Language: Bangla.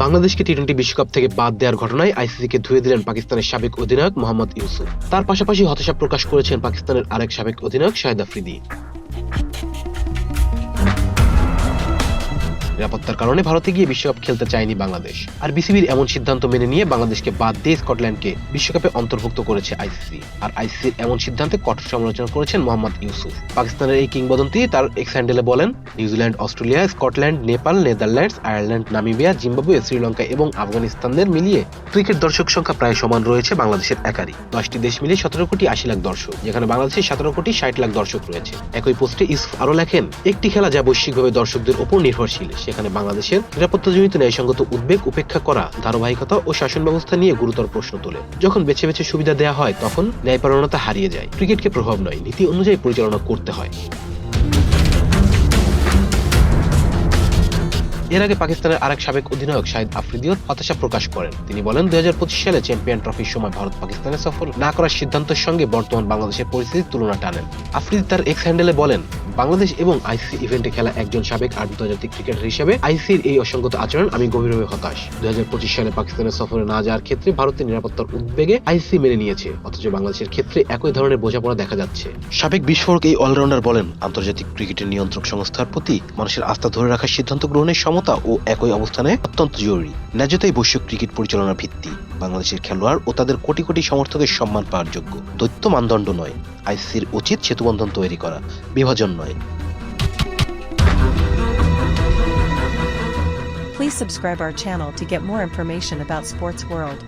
বাংলাদেশকে টি-20 বিশ্বকাপ থেকে বাদ দেওয়ার ঘটনায় আইসিসিকে ধুয়ে দিলেন পাকিস্তানের সাবেক অধিনায়ক মোহাম্মদ ইউসুফ। তার পাশাপাশি হতাশা প্রকাশ করেছেন পাকিস্তানের আরেক সাবেক অধিনায়ক শাহিদ আফ্রিদি। নিরাপত্তার কারণে ভারতে গিয়ে বিশ্বকাপ খেলতে চায়নি বাংলাদেশ। আর বিসিবির এমন সিদ্ধান্ত মেনে নিয়ে বাংলাদেশকে বাদ দিয়ে স্কটল্যান্ডকে বিশ্বকাপে অন্তর্ভুক্ত করেছে আইসিসি। আর আইসিসির এমন সিদ্ধান্তে কঠোর সমালোচনা করেছেন মোহাম্মদ ইউসুফ। পাকিস্তানের এই কিংবদন্তি তার এক্স হ্যান্ডেলে বলেন, New Zealand, Australia, Scotland, Nepal, Netherlands, Ireland, Namibia, Zimbabwe, Sri Lanka এবং আফগানিস্তানদের মিলিয়ে ক্রিকেট দর্শক সংখ্যা প্রায় সমান রয়েছে বাংলাদেশের একারই। 10টি দেশ মিলিয়ে 17 কোটি 80 লাখ দর্শক, যেখানে বাংলাদেশের 17 কোটি 60 লাখ দর্শক রয়েছে। একই পোস্টে ইউসুফ আরো লেখেন, একটি খেলা যা বৈশ্বিকভাবে দর্শকদের উপর নির্ভরশীল, সেখানে বাংলাদেশের নিরাপত্তাজনিত ন্যায়সঙ্গত উদ্বেগ উপেক্ষা করা, ধারাবাহিকতা ও শাসন ব্যবস্থা নিয়ে গুরুতর প্রশ্ন তোলে। যখন বেছে বেছে সুবিধা দেওয়া হয় তখন ন্যায়পরায়ণতা হারিয়ে যায়। ক্রিকেটকে প্রভাব নয়, নীতি অনুযায়ী পরিচালনা করতে হয়। এর আগে পাকিস্তানের আরেক সাবেক অধিনায়ক শাহিদ আফ্রিদিও হতাশা প্রকাশ করেন। তিনি বলেন, 2025 সালে চ্যাম্পিয়ন ট্রফির সময় ভারত পাকিস্তানের সফর না করার সিদ্ধান্তের সঙ্গে বর্তমান বাংলাদেশের পরিস্থিতির তুলনা টানেন। আফ্রিদি তার এক্স হ্যান্ডেলে বলেন, বাংলাদেশ এবং আইসিসি ইভেন্টে খেলা একজন সাবেক আন্তর্জাতিক ক্রিকেটার হিসেবে আইসিসির এই অসংগত আচরণ আমি গভীরভাবে হতাশ। 2025 সালে পাকিস্তানের সফরে না যাওয়ার ক্ষেত্রে ভারতের নিরাপত্তার উদ্বেগে আইসিসি মেনে নিয়েছে, অথচ বাংলাদেশের ক্ষেত্রে একই ধরনের বোঝাপড়া দেখা যাচ্ছে। সাবেক বিস্ফোরক এই অলরাউন্ডার বলেন, আন্তর্জাতিক ক্রিকেটের নিয়ন্ত্রক সংস্থার প্রতি মানুষের আস্থা ধরে রাখার সিদ্ধান্ত গ্রহণের সমতা ও একই অবস্থানে অত্যন্ত জরুরি। ন্যায্যতাই বৈশ্বিক ক্রিকেট পরিচালনার ভিত্তি। বাংলাদেশের খেলোয়াড় ও তাদের কোটি কোটি সমর্থকের সম্মান পাওয়ার যোগ্য। দ্বৈত মানদণ্ড নয়। আইসিসির উচিত সেতুবন্ধন তৈরি করা, বিভাজন নয়। Please subscribe our channel to get more information about Sports World.